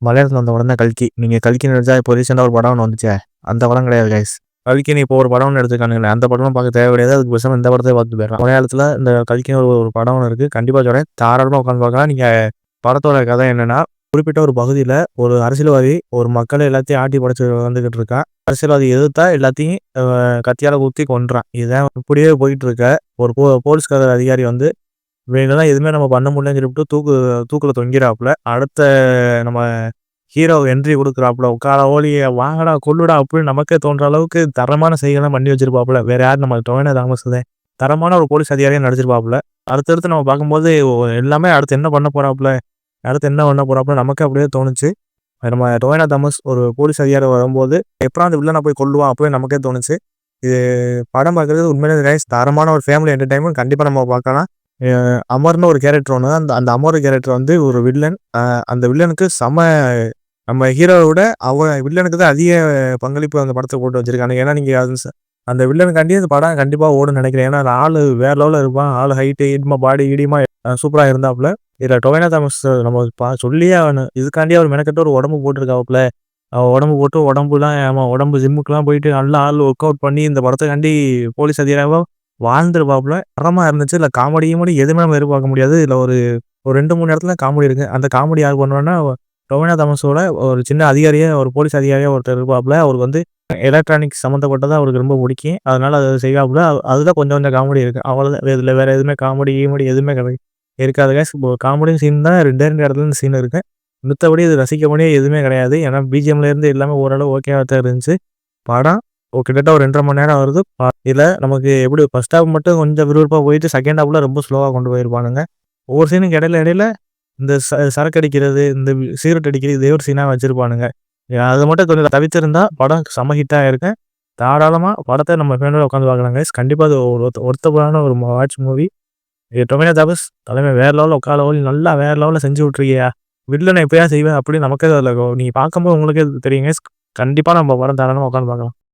மலையாளத்துல வந்த படம் தான் கல்கி. நீங்க கல்கி நடிச்சா இப்போ ரீசெண்டா ஒரு படம் ஒண்ணு வந்துச்சே, அந்த படம் கிடையாது கைஸ். கல்கின்னு இப்போ ஒரு படம் ஒண்ணு எடுத்துருக்கானுங்களே, அந்த படம்லாம் பார்க்க தேவை கிடையாது. அதுக்கு பேசாம இந்த படத்தையே பார்த்துட்டு போயிடலாம். மலையாளத்துல இந்த கல்கின்னு ஒரு படம் ஒண்ணு இருக்கு. கண்டிப்பா சொல்றேன். தாராளமா உட்காந்து பார்க்கலாம். நீங்க படத்தோட கதை என்னன்னா, குறிப்பிட்ட ஒரு பகுதியில ஒரு அரசியல்வாதி ஒரு மக்கள் எல்லாத்தையும் ஆட்டி படைச்சு வந்துகிட்டு இருக்கான். அரசியல்வாதி எதிர்த்தா எல்லாத்தையும் கத்தியால குத்தி கொன்றான். இதுதான் இப்படியே போயிட்டு இருக்க ஒரு போலீஸ்கார அதிகாரி வந்து இவங்கெல்லாம் எதுவுமே நம்ம பண்ண முடியலன்னு சொல்லிட்டு தூக்குல தொங்கிறாப்புல. அடுத்த நம்ம ஹீரோ என்ட்ரி குடுக்குறாப்புல. உட்கார ஓலிய வாங்கடா கொல்லுடா அப்படின்னு நமக்கே தோன்ற அளவுக்கு தரமான செய்கைலாம் பண்ணி வச்சிருப்பாப்புல. வேற யாரும் நம்ம டொவினோ தாமஸ் தான். தரமான ஒரு போலீஸ் அதிகாரியா நடிச்சிருப்பாப்புல. அடுத்தடுத்து நம்ம பார்க்கும்போது எல்லாமே அடுத்து என்ன பண்ண போறாப்புல, அடுத்து என்ன பண்ண போறாப்புல நமக்கு அப்படியே தோணுச்சு. நம்ம டொவினோ தாமஸ் ஒரு போலீஸ் அதிகாரி வரும்போது எப்படா அந்த வில்லனை போய் கொல்லுவான் அப்படின்னு நமக்கே தோணுச்சு. இது படம் பார்க்குறது உண்மையிலே கைஸ் தரமான ஒரு ஃபேமிலி என்டர்டெயின்மென்ட் கண்டிப்பா நம்ம பார்க்கலாம். அமர்னு ஒரு கேரக்டர் ஒண்ணு. அந்த அமர் கேரக்டர் வந்து ஒரு வில்லன். அந்த வில்லனுக்கு நம்ம ஹீரோவை விட வில்லனுக்கு தான் அதிக பங்களிப்பு அந்த படத்துல போட்டு வச்சிருக்கானுங்க. ஏன்னா நீங்க அந்த வில்லனுக்காண்டி அந்த படம் கண்டிப்பா ஓடும்னு நினைக்கிறேன். ஏன்னா அந்த ஆளு வேற லெவல்ல இருப்பான். ஆளு ஹைட்டு ஈடுமா பாடி ஈடியமா சூப்பரா இருந்தாப்புல. இதுல டொவினோ தாமஸ் நம்ம சொல்லியே ஆகணும். இதுக்காண்டியே அவர் மெனக்கெட்டு ஒரு உடம்பு போட்டிருக்காப்புல. உடம்பு போட்டு உடம்பு ஜிம்முக்குலாம் போயிட்டு நல்லா ஆள் ஒர்க் அவுட் பண்ணி இந்த படத்துக்காண்டி போலீஸ் அதிகாரியாவா வாழ்ந்துருப்பாப்புல. தரமா இருந்துச்சு. இல்ல காமெடி கிமெடி எதுவுமே நம்ம எதிர்பார்க்க முடியாது. இதுல ஒரு ஒரு 2, 3 இடத்துல காமெடி இருக்கு. அந்த காமெடி யார் பண்ணுவான்னா, டொவினோ தாமஸோட ஒரு சின்ன அதிகாரியா, ஒரு போலீஸ் அதிகாரியா ஒருத்தர் இருப்பாப்புல. அவருக்கு வந்து எலக்ட்ரானிக்ஸ் சம்மந்தப்பட்டது அவருக்கு ரொம்ப புடிக்கும். அதனால அத செய்வாப்புல. அதுல கொஞ்சம் கொஞ்சம் காமெடி இருக்கு. அவ்வளவுதான். இதுல வேற எதுவுமே காமெடி கீமெடி எதுவுமே இருக்காது கைஸ். இப்போ காமெடி சீன் தான் 2 இடத்துல இந்த சீன் இருக்கு. மித்தபடி இது ரசிக்கக்கூடிய எதுவுமே கிடையாது. ஏன்னா பிஜிஎம்ல இருந்து எல்லாமே ஓரளவு ஓகேவா தான் இருந்துச்சு. படம் கிட்டத்தட்ட ஒரு 2 1/2 மணி நேரம் வருது. இதுல நமக்கு எப்படி ஃபர்ஸ்ட் ஹாஃப் மட்டும் கொஞ்சம் விறுவிறுப்பா போயிட்டு செகண்ட் ஹாஃப்ல ரொம்ப ஸ்லோவா கொண்டு போயிருப்பானுங்க. ஒவ்வொரு சீனுக்கு இடையில இடையில இந்த சரக்கு அடிக்கிறது, இந்த சிகரெட் அடிக்கிறது இதே ஒரு சீனா வச்சிருப்பானுங்க. அத மட்டும் கொஞ்சம் தவிர்த்திருந்தா படம் செம ஹிட் ஆயிருக்கும். தாராளமா படத்த நம்ம ஃபேமிலியோட உட்காந்து பார்க்கலாம் கைஸ். கண்டிப்பா அது ஒரு ஒர்த்தபுளான ஒரு வாட்ச் மூவி. டொவினோ தாமஸ் தலைமை வேற லெவல்ல உட்கார ஓலி நல்லா வேற லெவல்ல செஞ்சு விட்டுருக்கியா. வில்லனை எப்பயா செய்வேன் அப்படின்னு நமக்கே அதுல நீங்க பார்க்கும்போது உங்களுக்கே தெரியும் கைஸ். கண்டிப்பா நம்ம படம் தாராளமா உட்காந்து பார்க்கலாம்.